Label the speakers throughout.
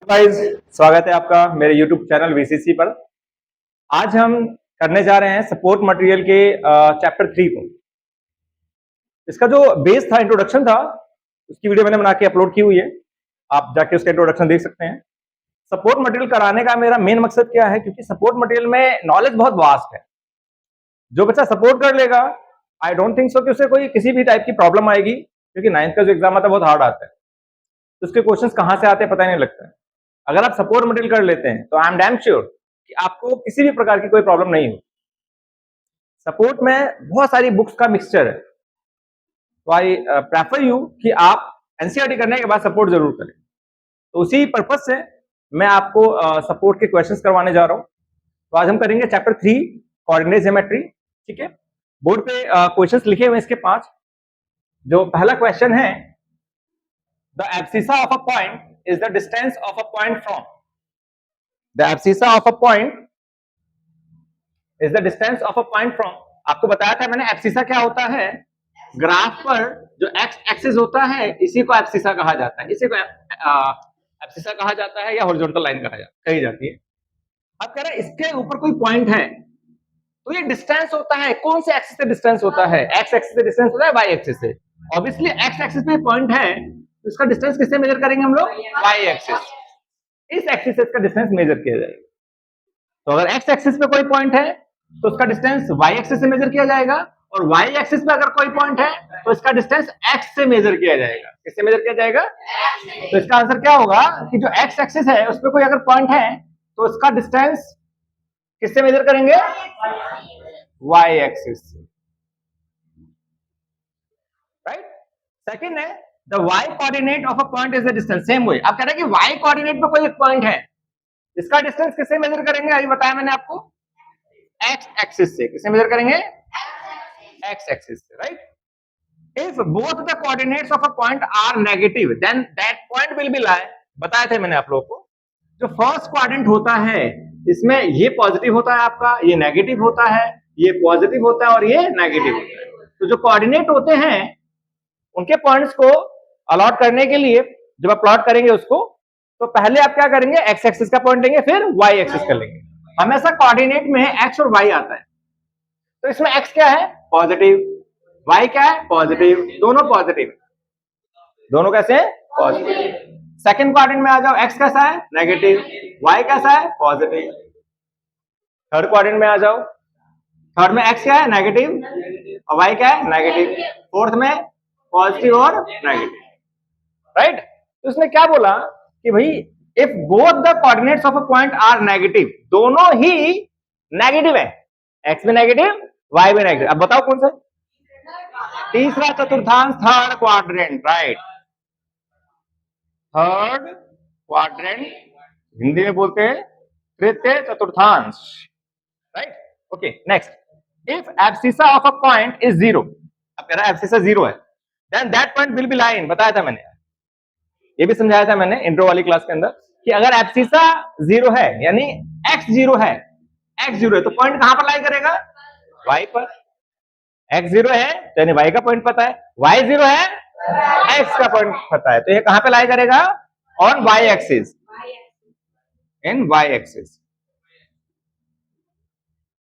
Speaker 1: Guys, स्वागत है आपका मेरे YouTube चैनल VCC पर। आज हम करने जा रहे हैं सपोर्ट मटेरियल के चैप्टर 3 को। इसका जो बेस था, इंट्रोडक्शन था, उसकी वीडियो मैंने बना के अपलोड की हुई है, आप जाके उसका इंट्रोडक्शन देख सकते हैं। सपोर्ट मटेरियल कराने का मेरा मेन मकसद क्या है, क्योंकि सपोर्ट मटेरियल में नॉलेज बहुत वास्ट है। जो बच्चा सपोर्ट कर लेगा, आई डोंट थिंक सो कि उसे कोई किसी भी टाइप की प्रॉब्लम आएगी, क्योंकि 9th का जो एग्जाम आता है बहुत हार्ड आता है, तो उसके क्वेश्चंस कहाँ से आते हैं पता ही नहीं लगता है। अगर आप सपोर्ट मटेरियल कर लेते हैं तो आई एम डैम श्योर कि आपको किसी भी प्रकार की कोई प्रॉब्लम नहीं हो। सपोर्ट में बहुत सारी बुक्स का मिक्सचर है, तो आई प्रेफर यू कि आप एनसीईआरटी करने के बाद सपोर्ट जरूर करें। तो उसी पर्पज से मैं आपको सपोर्ट के क्वेश्चंस करवाने जा रहा हूं। तो आज हम करेंगे चैप्टर 3 कोऑर्डिनेट ज्योमेट्री। ठीक है, बोर्ड पे क्वेश्चंस लिखे हुए इसके 5। जो पहला क्वेश्चन है, the abscissa of a point is the distance of a point from. The abscissa of a point is the distance of a point from. आपको बताया था मैंने एब्सिसा क्या होता है। ग्राफ पर जो एक्स एक्सिस होता है इसी को एब्सिसा कहा जाता है, इसी को एब्सिसा कहा जाता है या हॉरिजॉन्टल लाइन कही जाती है। अब कह रहा है इसके ऊपर कोई पॉइंट है तो ये डिस्टेंस होता है। कौन से एक्सिस से डिस्टेंस होता है? एक्स एक्सिस से डिस्टेंस होता है वाई एक्सिस से। ऑब्वियसली एक्स एक्सिस पे पॉइंट है तो इसका डिस्टेंस किससे मेजर करेंगे हम लोग? Y axis. इस एक्सिस से इसका डिस्टेंस मेजर किया जाएगा। तो अगर एक्स एक्सिस पे कोई पॉइंट है तो उसका डिस्टेंस वाई एक्सिस से मेजर किया जाएगा, और वाई एक्सिस पे अगर कोई पॉइंट है तो इसका डिस्टेंस एक्स से मेजर किया जाएगा। किससे मेजर किया जाएगा? तो इसका आंसर क्या होगा कि जो एक्स एक्सिस है उस पर कोई अगर पॉइंट है तो उसका डिस्टेंस किससे मेजर करेंगे? वाई एक्सिस से। राइट। सेकंड है, the Y coordinate of a point is the distance. Same way, अब कह रहे हैं कि वाई कोऑर्डिनेट पे कोई एक पॉइंट है, इसका डिस्टेंस किससे मेजर करेंगे? अभी बताया मैंने आपको, एक्स एक्सिस से। किससे मेजर करेंगे? एक्स एक्सिस से। Right. If both the coordinates of a point are negative then that point will be lie. बताया था मैंने आप लोगों को, जो फर्स्ट क्वाड्रेंट होता है इसमें ये पॉजिटिव होता है आपका, ये नेगेटिव होता है, ये पॉजिटिव होता है और ये नेगेटिव होता है। तो जो कोऑर्डिनेट होते हैं उनके पॉइंट्स को अलॉट करने के लिए जब आप प्लॉट करेंगे उसको, तो पहले आप क्या करेंगे? एक्स एक्सिस का पॉइंट लेंगे, फिर वाई एक्सिस का लेंगे। हमेशा कोऑर्डिनेट में एक्स और वाई आता है, तो इसमें एक्स क्या है? पॉजिटिव। वाई क्या है? पॉजिटिव। दोनों पॉजिटिव, दोनों कैसे हैं? पॉजिटिव। सेकंड क्वाड्रेंट में आ जाओ, एक्स कैसा है? नेगेटिव। वाई कैसा है? पॉजिटिव। थर्ड क्वाड्रेंट में आ जाओ, थर्ड में एक्स क्या है? नेगेटिव, और वाई क्या है? नेगेटिव। फोर्थ में पॉजिटिव और नेगेटिव। राइट। तो इसने क्या बोला कि भाई if both the coordinates of a point are negative, दोनों ही नेगेटिव है, एक्स भी नेगेटिव, वाई भी नेगेटिव। अब बताओ कौन सा? तीसरा चतुर्थांश, third quadrant. Right, third quadrant, Hindi में बोलते हैं तृतीय चतुर्थांश। Right. Okay, next, if abscissa of a point is zero. अब कह रहा है एब्सिसा जीरो है, then that point will be line. बताया था मैंने, ये भी समझाया था मैंने इंट्रो वाली क्लास के अंदर कि अगर एब्सिसा जीरो है यानी एक्स जीरो है, एक्स जीरो है तो पॉइंट कहां पर लाई करेगा? वाई पर। एक्स जीरो है तो यानी वाई का पॉइंट पता है, वाई जीरो है एक्स का पॉइंट पता है, तो ये कहां पे लाई करेगा? On Y axis, in Y axis.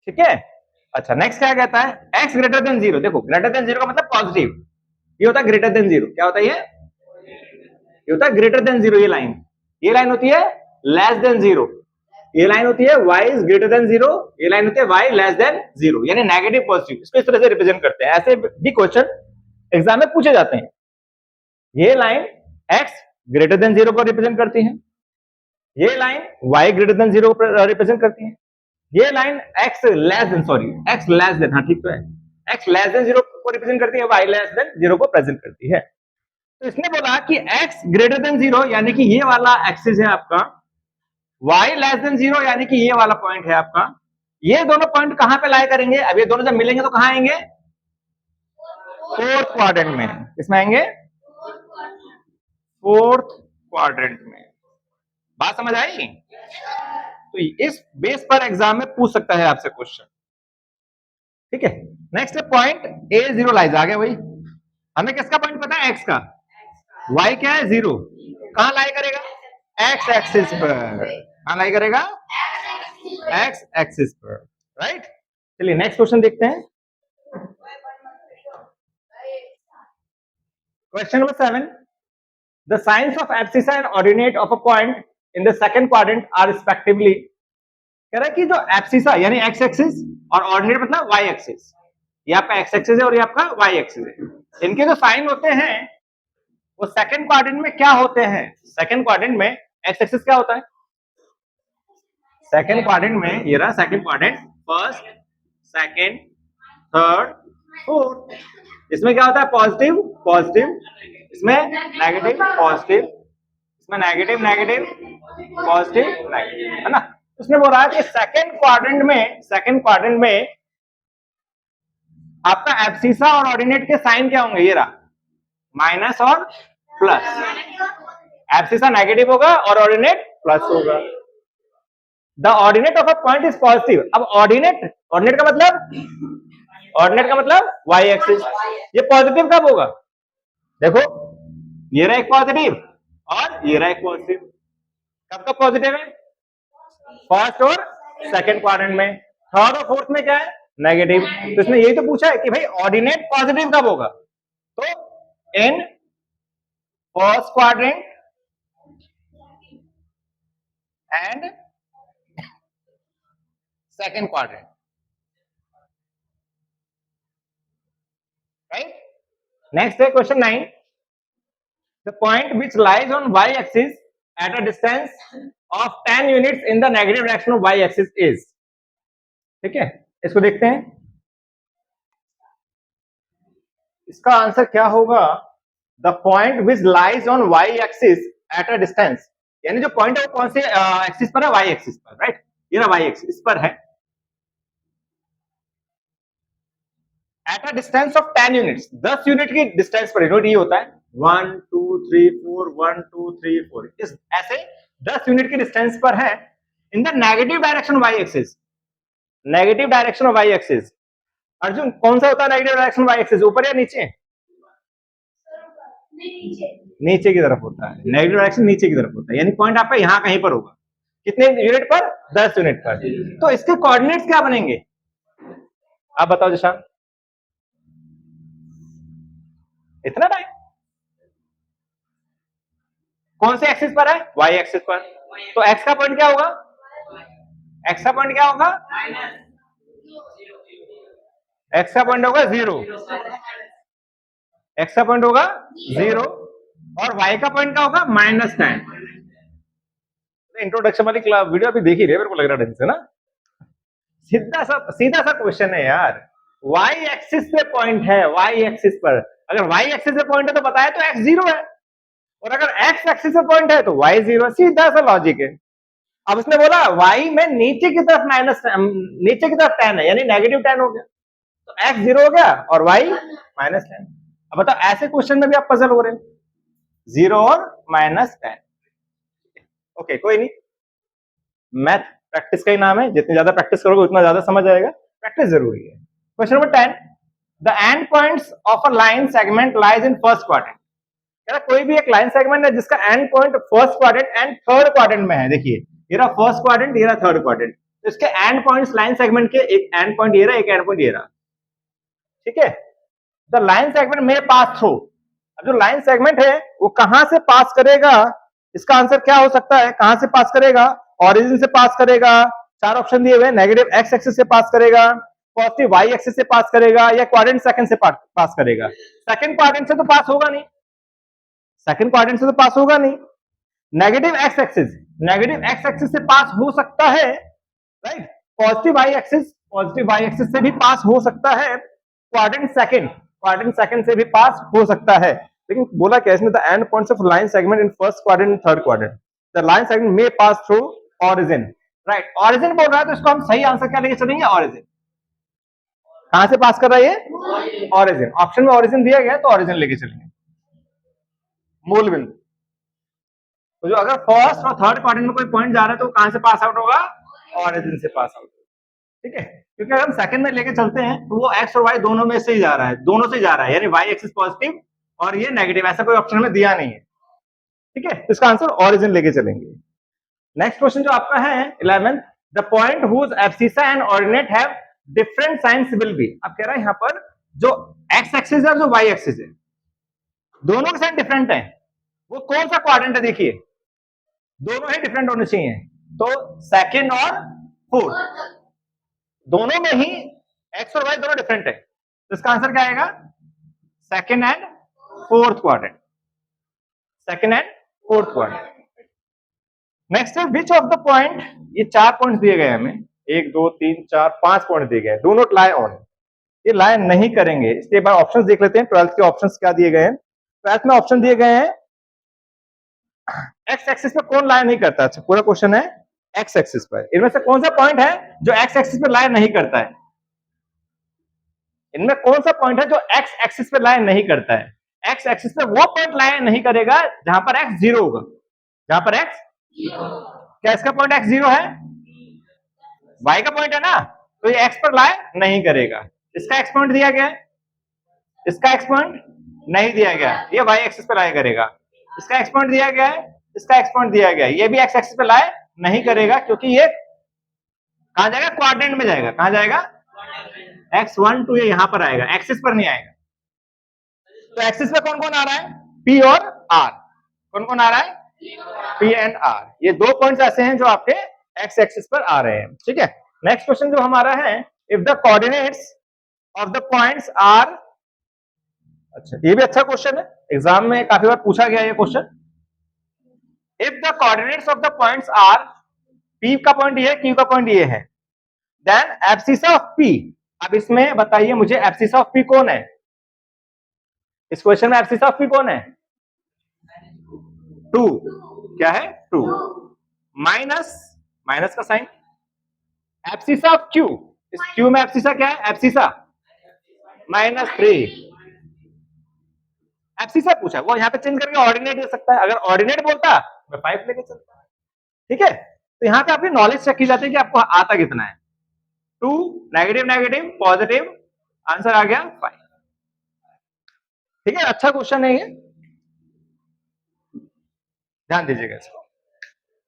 Speaker 1: ठीक है। अच्छा, नेक्स्ट क्या कहता है? X greater than zero. देखो, ग्रेटर देन जीरो का मतलब पॉजिटिव, ये होता है ग्रेटर देन जीरो। क्या होता है ये होता है ग्रेटर देन जीरो। ये लाइन होती है लेस देन जीरो। ये लाइन होती है y is greater than zero, ये लाइन होती है y लेस देन जीरो, यानी नेगेटिव पॉजिटिव। इसको इस तरह से रिप्रेजेंट करते हैं। ऐसे भी क्वेश्चन एग्जाम में पूछे जाते हैं। ये line x greater than zero को रिप्रेजेंट करती है, ये line y greater than zero को रिप्रेजेंट करती है, ये line x less than, sorry x less than, हाँ ठीक तो है, x लेस देन जीरो को रिप्रेजेंट करती है, y लेस देन जीरो को प्रेजेंट करती है। तो इसने बोला कि x ग्रेटर देन जीरो यानी कि ये वाला एक्सिस है आपका, y लेस देन जीरो यानी कि ये वाला पॉइंट है आपका। ये दोनों पॉइंट कहां पे लाई करेंगे? अब ये दोनों जब मिलेंगे तो कहां आएंगे? फोर्थ क्वाड्रेंट में। किसमें आएंगे? फोर्थ क्वाड्रेंट में। बात समझ आई? तो इस बेस पर एग्जाम में पूछ सकता है आपसे क्वेश्चन। ठीक है। Next point A zero lies आ गया। वही हमें किसका पॉइंट पता है? एक्स का। वाई क्या है? जीरो। कहां लाई करेगा? एक्स एक्सिस पर, हाँ लाई करेगा एक्स एक्सिस पर, राइट। चलिए नेक्स्ट क्वेश्चन देखते हैं। Question number 7, the signs of abscissa and ordinate of a point in the second quadrant are respectively. कह रहा है कि जो एब्सिसा यानी एक्स एक्सिस और ऑर्डिनेट मतलब वाई एक्सिस, ये आपका एक्स एक्सिस है और ये आपका वाई एक्सिस है, इनके जो साइन होते हैं वो सेकंड क्वाड्रेंट में क्या होते हैं। सेकंड क्वाड्रेंट में एक्स एक्सिस क्या होता है, सेकंड क्वाड्रेंट में ये रहा second quadrant, first second third fourth, इसमें क्या होता है पॉजिटिव पॉजिटिव, इसमें नेगेटिव पॉजिटिव, इसमें नेगेटिव नेगेटिव पॉजिटिव नेगेटिव, है ना। उसने बोला कि सेकंड क्वाड्रेंट में आपका एब्सिसा और ऑर्डिनेट के साइन क्या होंगे, ये रहा माइनस और प्लस, एब्सिसा नेगेटिव होगा और ऑर्डिनेट प्लस होगा। The ordinate of a point is positive. अब ऑर्डिनेट का मतलब वाई एक्सिस, ये पॉजिटिव कब होगा, देखो ये रहा एक पॉजिटिव और ये रहा एक पॉजिटिव, कब कब पॉजिटिव है, फर्स्ट और सेकंड क्वाड्रेंट में, थर्ड और फोर्थ में क्या है नेगेटिव। तो इसने यही तो पूछा है कि भाई ऑर्डिनेट पॉजिटिव कब होगा, तो in first quadrant and second quadrant, right. Next है question 9, the point which lies on Y axis at a distance of 10 units in the negative direction of Y axis is. ठीक है, इसको देखते हैं, इसका आंसर क्या होगा, the point which lies on Y axis at a distance, यानी जो पॉइंट है वो कौन से एक्सिस पर है, वाई एक्सिस पर, राइट। ये ना वाई एक्सिस पर है, eight a distance of 10 units, 10 unit की डिस्टेंस पर, यूनिट ये होता है 1 2 3 4 1 2 3 4, इस ऐसे 10 यूनिट की डिस्टेंस पर है in the negative direction Y axis, negative direction of Y axis. अर्जुन कौन सा होता है नेगेटिव डायरेक्शन वाई एक्सिस, ऊपर या नीचे, नीचे की तरफ होता है, नेगेटिव डायरेक्शन नीचे की तरफ होता है, यानी पॉइंट आपका यहां कहीं पर होगा, कितने यूनिट पर, 10 यूनिट पर। तो इसके कोऑर्डिनेट्स क्या बनेंगे, आप बताओ जिशान, इतना टाइम कौन से एक्सिस पर है, वाई एक्सिस पर, तो एक्स का पॉइंट क्या होगा, एक्स का पॉइंट क्या होगा, एक्स का पॉइंट होगा 0, एक्स का पॉइंट होगा 0 और वाई का पॉइंट क्या होगा -10। इंट्रोडक्शन वाली वीडियो अभी देख ही रहे, मेरे को लग रहा है ढंग से ना, सीधा सा क्वेश्चन है यार, वाई एक्सिस पे पॉइंट है, वाई एक्सिस पर, अगर वाई एक्सिस पे पॉइंट है तो बताया तो एक्स 0 है, और अगर एक्स एक्सिस पे पॉइंट है तो वाई 0 है, सीधा सा लॉजिक है। अब उसने बोला वाई में नीचे की तरफ नीचे की तरफ 10 है, यानी नेगेटिव 10 हो गया, तो एक्स 0 हो गया और वाई -10। अब बताओ ऐसे क्वेश्चन में भी आप पजल हो रहे हैं, 0 और -10, ओके कोई नहीं, मैथ प्रैक्टिस का ही नाम है, जितनी ज्यादा प्रैक्टिस करोगे उतना ज्यादा समझ आएगा, प्रैक्टिस जरूरी है। Question number 10, the end points of a line segment lies in first quadrant. कोई भी एक लाइन सेगमेंट है जिसका and point first quadrant and third quadrant में है, देखिए ये रहा फर्स्ट क्वाड्रेंट, ये रहा थर्ड क्वाड्रेंट, तो इसके एंड पॉइंट्स लाइन सेगमेंट के, एक एंड पॉइंट ये रहा, एक एंड पॉइंट ये रहा, ठीक है। द लाइन सेगमेंट में पास थ्रू, अब जो लाइन सेगमेंट है वो कहां से पास करेगा, इसका आंसर क्या हो सकता है, कहां से पास करेगा, ऑरिजिन से पास करेगा, 4 ऑप्शन दिए हुए, नेगेटिव एक्स एक्सिस से पास करेगा, पॉजिटिव वाई एक्सिस से पास करेगा, या क्वाड्रेंट सेकंड से पास करेगा। सेकंड क्वाड्रेंट से तो पास होगा नहीं, सेकंड क्वाड्रेंट से तो पास होगा नहीं, नेगेटिव एक्स एक्सिस से पास हो सकता है, राइट। पॉजिटिव वाई एक्सिस से भी पास हो सकता है, क्वाड्रेंट सेकंड से भी पास हो सकता है, लेकिन बोला क्या इसने, the end points of line segment in first quadrant and third quadrant, the line segment में pass through origin, right. Origin बोल रहा है तो इसको हम सही आंसर क्या लेके चलेंगे, ऑरिजिन। कहां से पास कर रहा है ये, ऑरिजिन, ऑप्शन में ऑरिजिन दिया गया तो ऑरिजिन लेके चलेंगे, मूल बिंदु। तो जो अगर फर्स्ट और थर्ड क्वाड्रेंट में कोई पॉइंट जा रहा है तो कहां से पास आउट होगा, ऑरिजिन से पास आउट, ठीक है। क्योंकि अगर हम सेकंड में लेके चलते हैं तो वो एक्स और वाई दोनों में से ही जा रहा है, दोनों से जा रहा है, यानी वाई एक्सिस पॉजिटिव और ये नेगेटिव, ऐसा कोई ऑप्शन में दिया नहीं है, ठीक है, तो इसका आंसर ऑरिजिन लेके चलेंगे। नेक्स्ट क्वेश्चन जो आपका है 11th, the point whose abscissa and ordinate have different signs will be. अब कह रहा है यहां पर जो एक्स एक्सिस है और जो वाई एक्सिस है दोनों के साइन डिफरेंट है, वो कौन सा क्वाड्रेंट है देखिए, दोनों ही डिफरेंट होने चाहिए। तो सेकंड और फोर्थ दोनों में ही एक्स और वाई दोनों डिफरेंट है, तो इसका आंसर क्या आएगा, second and fourth quadrant, second and fourth quadrant. Next है विच ऑफ द पॉइंट, ये 4 पॉइंट्स दिए गए हमें, 1 2 3 4 5 पॉइंट दिए गए, डू नॉट लाई ऑन, ये लाई नहीं करेंगे। इसके बाद ऑप्शंस देख लेते हैं, 12th के ऑप्शंस क्या दिए गए हैं। 12th में ऑप्शन दिए गए हैं एक्स एक्सिस पे कौन लाई नहीं करता, अच्छा पूरा क्वेश्चन है एक्स एक्सिस पर, इनमें से कौन सा पॉइंट है जो एक्स एक्सिस पे लाई नहीं करता है, इनमें कौन सा पॉइंट है जो एक्स एक्सिस पे लाई नहीं करता है। एक्स एक्सिस पे वो पॉइंट लाई नहीं करेगा जहां पर एक्स 0 होगा, जहां पर एक्स, क्या इसका पॉइंट एक्स 0 है, वाई का पॉइंट है ना, तो ये एक्स पर लाई नहीं करेगा। इसका एक्स पॉइंट दिया गया है, इसका एक्स पॉइंट नहीं दिया गया, ये वाई एक्सिस पे लाई करेगा। इसका एक्स पॉइंट दिया गया है, इसका एक्स पॉइंट दिया गया है, ये भी एक्स एक्सिस पे लाई नहीं करेगा, क्योंकि ये कहां जाएगा, क्वाड्रेंट में जाएगा। कहां जाएगा, x1 2 ये यहां पर आएगा, एक्सिस पर नहीं आएगा। तो एक्सिस पे कौन कौन आ रहा है, P और R, कौन कौन आ रहा है, P एंड R, ये 2 पॉइंट्स ऐसे हैं जो आपके एक्स एक्सिस पर आ रहे हैं। ठीक है, नेक्स्ट क्वेश्चन जो हमारा है, if the coordinates of the points are, अच्छा ये भी अच्छा क्वेश्चन है, एग्जाम में काफी बार पूछा गया ये question. If the coordinates of the points are, P का पॉइंट ये है, Q का पॉइंट ये है, देन एब्सिसा ऑफ P, अब इसमें बताइए मुझे एब्सिसा ऑफ P कौन है, इस क्वेश्चन में एब्सिसा ऑफ P कौन है, 2, क्या है 2, माइनस, माइनस का साइन, एब्सिसा ऑफ Q, इस Q में एब्सिसा क्या है, एब्सिसा -3, एब्सिसा पूछा, वो यहां पे चेंज करके ऑर्डिनेट दे सकता है, अगर ऑर्डिनेट बोलता मैं 5 लेके चलता। ठीक है, तो यहां पे आपकी नॉलेज चेक की जाती है कि आपको आता कितना है, 2 नेगेटिव नेगेटिव पॉजिटिव, आंसर आ गया 5। ठीक है, अच्छा क्वेश्चन है ये, ध्यान दीजिएगा इसको।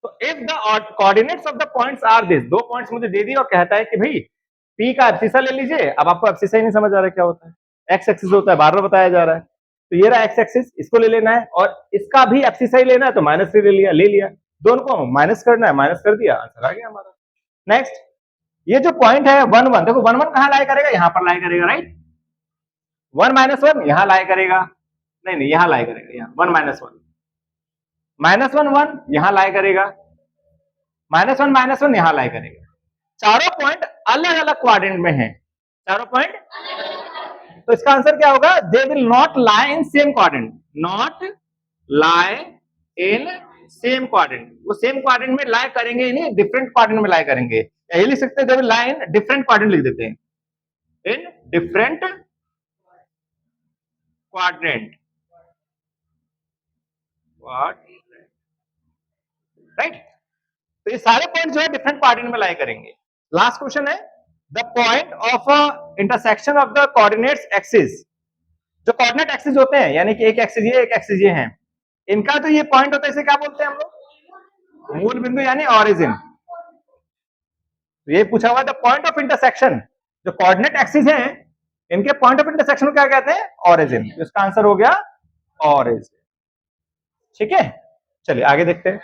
Speaker 1: तो if the coordinates of the points are this, 2 points मुझे दे दिए और कहता है कि भाई P का एब्सिसा ले लीजिए। अब आपको एब्सिसा ही नहीं समझ आ रहा क्या होता है, एक्स एक्सिस होता है, बार बार बताया जा रहा है, तो ये रहा एक्स एक्सिस, इसको ले लेना है, और इसका भी एब्सिसा ही लेना है, तो -3 ले लिया, दोनों को माइनस करना है, माइनस कर दिया, आंसर आ गया हमारा। नेक्स्ट, ये जो पॉइंट है 1 1, देखो 1 1 कहां लाई करेगा, यहां पर लाई करेगा, राइट, 1 -1 यहां लाई करेगा, नहीं नहीं यहां लाई करेगा, यहां 1 -1 -1 1 यहां लाई करेगा, -1 -1 यहां लाई करेगा। चारों पॉइंट अलग अलग क्वाड्रेंट में हैं, चारों पॉइंट, तो इसका आंसर क्या होगा, they will not lie in same quadrant, not lie in same quadrant, वो सेम क्वाड्रेंट में लाई करेंगे ही नहीं, डिफरेंट क्वाड्रेंट में लाई करेंगे। यही लिख सकते हैं, they will lie in different quadrant, लिख देते हैं इन डिफरेंट क्वाड्रेंट, राइट। तो ये सारे पॉइंट जो है डिफरेंट क्वाड्रेंट में लाई करेंगे। लास्ट क्वेश्चन है, the point of intersection of the coordinates axis, जो कोऑर्डिनेट एक्सिस होते हैं, यानी कि एक एक्सिस ये, एक एक्सिस ये है, इनका तो ये पॉइंट होता है, इसे क्या बोलते हैं हम लोग, मूल बिंदु यानी ऑरिजिन। तो ये पूछा हुआ द पॉइंट ऑफ इंटरसेक्शन, जो कोऑर्डिनेट एक्सिस हैं इनके पॉइंट ऑफ इंटरसेक्शन को क्या कहते हैं, ऑरिजिन। इसका आंसर हो गया ऑरिजिन। ठीक है, चलिए आगे देखते हैं।